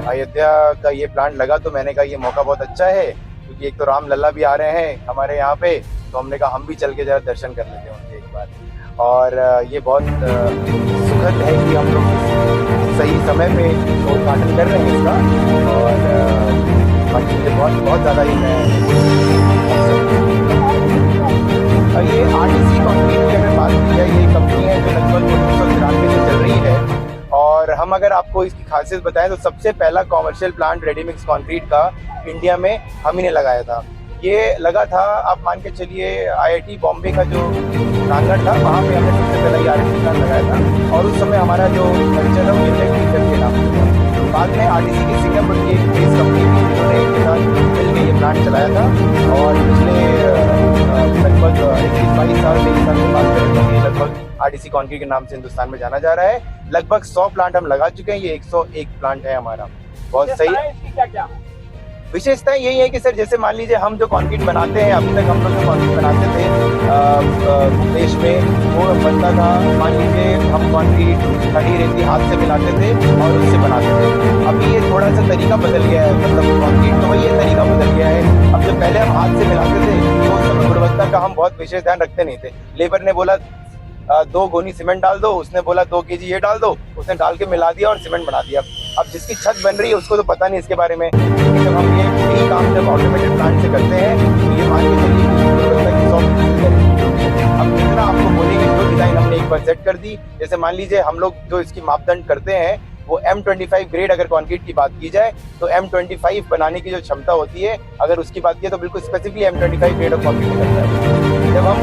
अयोध्या का ये प्लांट लगा तो मैंने कहा ये मौका बहुत अच्छा है, क्योंकि एक तो राम लल्ला भी आ रहे हैं हमारे यहाँ पे, तो हमने कहा हम भी चल के जरा दर्शन कर लेते हैं उनके एक बार। और ये बहुत सुखद है कि हम लोग सही समय पे उद्घाटन कर रहे हैं इसका। और बाकी मुझे बहुत बहुत ज़्यादा ही मैं ये आरटीसी कंक्रीट की अगर बात की जाए, ये कंपनी है जो लगभग 1993 से चल रही है। और हम अगर आपको इसकी खासियत बताएं तो सबसे पहला commercial plant ready mix concrete का इंडिया में हम ही ने लगाया था। ये लगा था, आप मान के चलिए आईआईटी बॉम्बे का जो प्रांगण था वहाँ पे हमने सबसे पहला ये आरटीसी प्लांट लगाया था। और उस समय हमारा जो परिचय था वो टेक्निकल के नाम से था। बाद में आरटीसी की सिंगापुर की एक बेस कंपनी थी जिन्होंने इनके साथ मिलकर ये प्लांट चलाया था। और पिछले लगभग 21-22 साल 23 साल की बात करें तो ये लगभग आरटीसी कंक्रीट के नाम से हिंदुस्तान में जाना जा रहा है। लगभग 100 प्लांट हम लगा चुके हैं, ये 101 प्लांट है हमारा। बहुत सही। क्या विशेषताएं यही है कि सर जैसे मान लीजिए हम जो कंक्रीट बनाते हैं, अभी तक हम लोग जो कंक्रीट बनाते थे देश में वो बनता था, मान लीजिए हम कंक्रीट खड़ी रेती हाथ से मिलाते थे और उससे बनाते थे। अभी ये थोड़ा सा तरीका बदल गया है, मतलब कंक्रीट तो वही है, तरीका बदल गया है। अब जो पहले हम हाथ से मिलाते थे तो उस समय गुणवत्ता का हम बहुत विशेष ध्यान रखते नहीं थे। लेबर ने बोला 2 गोनी सीमेंट डाल दो, उसने बोला 2 केजी ये डाल दो, उसने डाल के मिला दिया और सीमेंट बना दिया। अब जिसकी छत बन रही है उसको तो पता नहीं इसके बारे में, लेकिन जब हम यही काम जब ऑटोमेटेड प्लांट से करते हैं तो ये मान के चलिए कि गुणवत्ता की 100% गारंटी। अब जितना आपको बोलेंगे जो डिजाइन हमने एक बार सेट कर दी, जैसे मान लीजिए हम लोग जो इसकी मापदंड करते हैं वो M25 ग्रेड अगर कंक्रीट की बात की जाए तो M25 बनाने की जो क्षमता होती है, अगर उसकी बात की तो बिल्कुल specifically M25 grade of concrete करता है। जब हम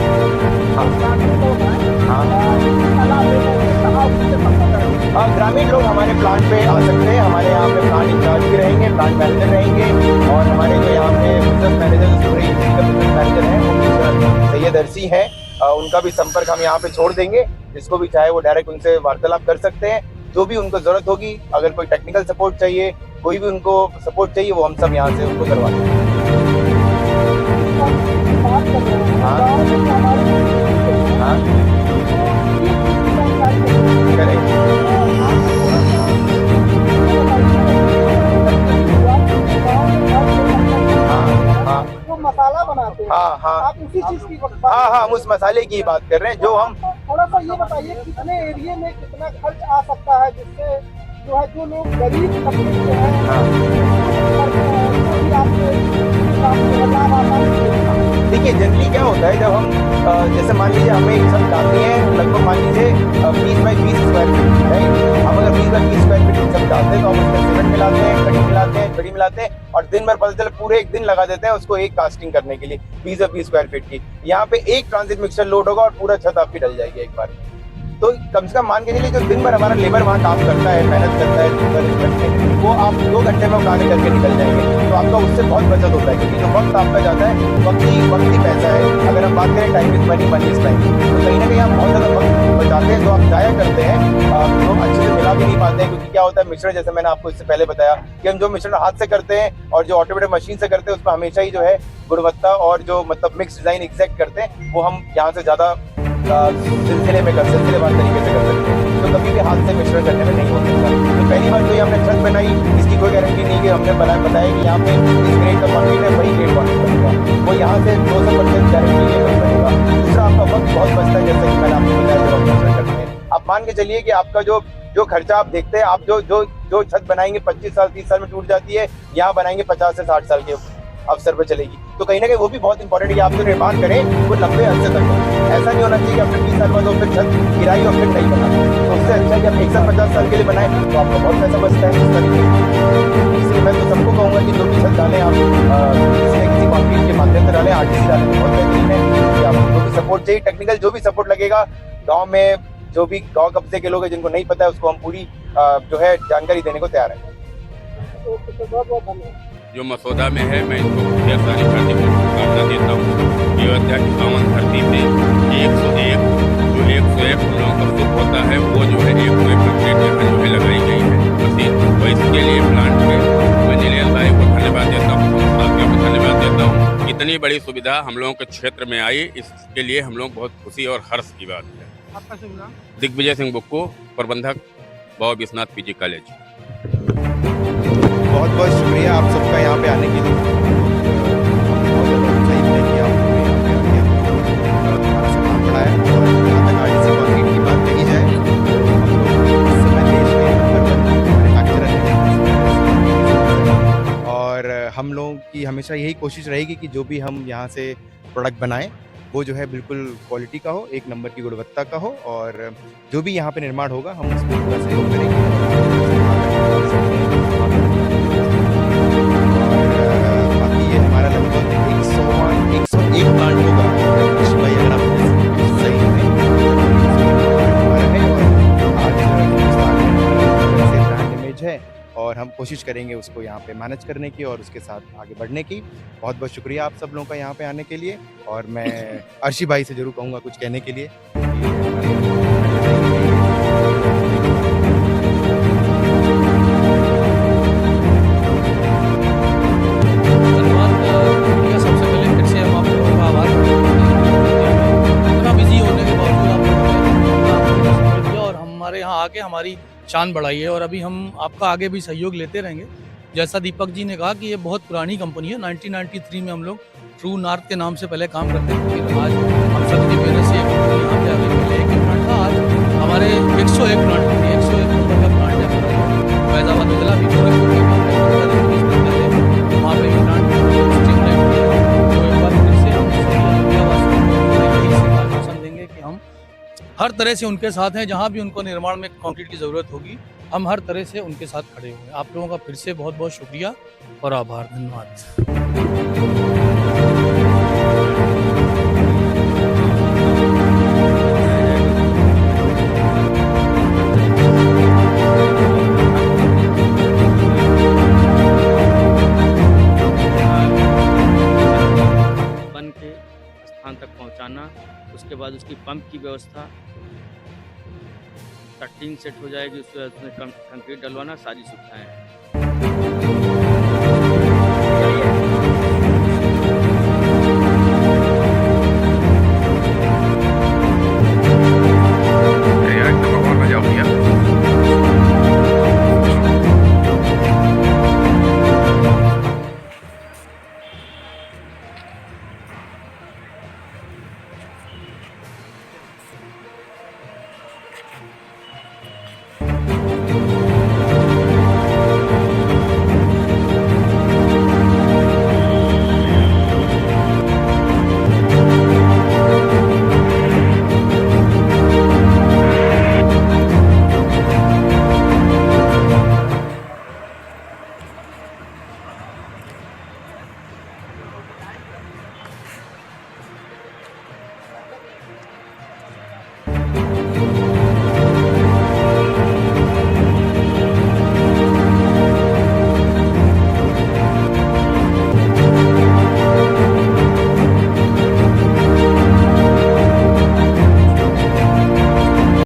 ग्रामीण लोग हमारे प्लांट पे आ सकते हैं, हमारे यहाँ पे प्लांट इंचार्ज भी रहेंगे, प्लांट मैनेजर रहेंगे, और हमारे जो यहाँ पे बिजनेस मैनेजर पूरे यूपी का बिजनेस मैनेजर है वो मिस्टर सैयद अरसी हैं, उनका भी संपर्क हम यहाँ पे छोड़ देंगे। जिसको भी चाहे वो डायरेक्ट उनसे वार्तालाप कर सकते हैं। जो भी उनको जरूरत होगी, अगर कोई टेक्निकल सपोर्ट चाहिए, कोई भी उनको सपोर्ट चाहिए, वो हम सब यहाँ से उनको करवा देंगे। मसाला बनाते हैं। आप उसी चीज की हम उस मसाले की बात कर रहे हैं जो हम। थोड़ा सा ये बताइए कितने एरिया में कितना खर्च आ सकता है, जिससे जो है जो लोग गरीब तबके के हैं। देखिए जनरली क्या होता है, जब हम जैसे मान लीजिए हमें एक छत डालनी है, लगभग मान लीजिए 20 बाई 20 स्क्वायर फीट, राइट। हम अगर 20 बाई 20 स्क्वायर फीट की छत डालते हैं तो हम उसमें सीमेंट मिलाते हैं, खड़ी मिलाते हैं, छड़ी मिलाते हैं, और दिन भर पता चले पूरे एक दिन लगा देते हैं उसको एक कास्टिंग करने के लिए 20 बाई 20 स्क्वायर फीट की। यहाँ पे एक ट्रांजिट मिक्सचर लोड होगा और पूरा छत आपकी डल जाएगी एक बार। तो कम से कम मान के चलिए जो दिन भर हमारा लेबर वहाँ काम करता है, मेहनत करता है दिन भर, 1 घंटे, वो आप 2 घंटे में उठाने करके निकल जाएंगे। तो आपका उससे बहुत बचत होता है, क्योंकि जो वक्त आपका जाता है वक्त ही पैसा है। अगर हम बात करें time is money, money is time, तो कहीं ना कहीं आप बहुत ज़्यादा वक्त बचाते हैं, जो आप जाया करते हैं तो अच्छे से मिला भी नहीं पाते हैं। क्योंकि क्या होता है, मिश्रण जैसे मैंने आपको इससे पहले बताया कि हम जो मिश्रण हाथ से करते हैं और जो ऑटोमेटिक मशीन से करते हैं, उसमें हमेशा ही जो है गुणवत्ता और जो मतलब मिक्स डिजाइन एग्जैक्ट करते हैं, वो हम यहाँ से ज़्यादा सिलसिलेवार तरीके से कर सकते हैं, तो कभी भी हाथ से मिश्रण करने में नहीं हो सकता। तो पहली बार जो हमने छत बनाई, इसकी कोई गारंटी नहीं कि हमने बताया कि यहाँ पे इस ग्रेड का कंक्रीट है, वही ग्रेड कंक्रीट बनेगा, वो यहाँ से 200% गारंटी लेकर बनेगा। दूसरा, आपका वक्त बहुत बचता है, जैसे कि मैंने आपको बताया जब आप मिश्रण करते हैं। आप मान के चलिए कि आपका जो खर्चा आप देखते हैं, आप जो छत बनाएंगे 25 साल 30 साल में टूट जाती है, यहाँ बनाएंगे 50 से 60 साल के अवसर पर चलेगी। तो कहीं ना कहीं वो भी बहुत इंपॉर्टेंट है कि आप जो निर्माण करें वो लंबे अरसे तक हो। ऐसा नहीं होना चाहिए कि आपने 20 साल बाद वो फिर छत गिराई और फिर नहीं बना। तो उससे अच्छा है कि आप 150 साल के लिए बनाएं, तो आपका बहुत पैसा बचता है उस तरीके से। इसलिए मैं तो सबको कहूँगा कि जो भी छत डालें आप किसी न किसी कंक्रीट के माध्यम से डालें, आरटीसी डालें, बहुत बेहतरीन है कि आपको जो भी सपोर्ट चाहिए, टेक्निकल जो भी सपोर्ट लगेगा, गाँव में जो भी गाँव कब्जे के लोग हैं जिनको नहीं पता है, उसको हम पूरी जो है जानकारी देने को तैयार हैं। बहुत बहुत धन्यवाद। जो मसौदा में है, मैं इनको ढेर सारी हार्दिक शुभकामना देता हूँ। अयोध्या की पावन धरती पे 101 हम लोगों का सुख होता है, वो जो है 101 कंक्रीट यहाँ जो है लगाई गई है मशीन। तो इसके लिए प्लांट पे मैं नीलेश भाई को धन्यवाद देता हूँ, साथियों को धन्यवाद देता हूँ। इतनी बड़ी सुविधा हम लोगों के क्षेत्र में आई, इसके लिए हम लोग बहुत खुशी और हर्ष की बात है। आपका शुभ नाम? दिग्विजय सिंह बुक्को, प्रबंधक बाबा विश्वनाथ पीजी कॉलेज। बहुत बहुत शुक्रिया आप सबका यहाँ पे आने के लिए। बहुत ज़्यादा उत्साहित है कि आप यहाँ पे आके हमारा सम्मान बढ़ाया। और जहाँ तक आरटीसी कंक्रीट की बात कही जाए, हम लोग इस समय देश के नंबर 1 मैन्युफैक्चरर हैं, और हम लोगों की हमेशा यही कोशिश रहेगी कि जो भी हम यहाँ से प्रोडक्ट बनाएं, वो जो है बिल्कुल क्वालिटी का हो, 1 नंबर की गुणवत्ता का हो, और जो भी यहाँ पे निर्माण होगा हम उसमें पूरा सहयोग करेंगे। बाकी ये हमारा लगभग 101 प्लांट होगा। ऋषि भाई, अगर आप सही हैं, हमारा है, और आज हिंदुस्तान में हमारा से ब्रांड इमेज है, और हम कोशिश करेंगे उसको यहाँ पे मैनेज करने की और उसके साथ आगे बढ़ने की। बहुत बहुत शुक्रिया आप सब लोगों का यहाँ पे आने के लिए, और मैं अर्शी भाई से जरूर कहूँगा कुछ कहने के लिए। आके हमारी शान बढ़ाई है, और अभी हम आपका आगे भी सहयोग लेते रहेंगे। जैसा दीपक जी ने कहा कि ये बहुत पुरानी कंपनी है। 1993 में हम लोग ट्रू नॉर्थ के नाम से पहले काम करते थे, फिर आज हम सबकी मेहनत से ये कंपनी यहाँ पे आ गई। पहले एक ही प्लांट था, आज हमारे 101 प्लांट थे, 101 नंबर का प्लांट है हमारा। फैजाबाद जिला भी पूरा वहाँ पे प्लांट स्ट्रीमलाइन किया। तो एक बार फिर से हम आश्वासन देंगे कि हम हर तरह से उनके साथ हैं। जहां भी उनको निर्माण में कंक्रीट की ज़रूरत होगी, हम हर तरह से उनके साथ खड़े हुए हैं। आप लोगों का फिर से बहुत बहुत शुक्रिया और आभार। धन्यवाद। बन के स्थान तक पहुंचाना, उसके बाद उसकी पंप की व्यवस्था, टीन सेट हो जाएगी, उसमें कंक्रीट डलवाना, सारी सुविधाएं हैं।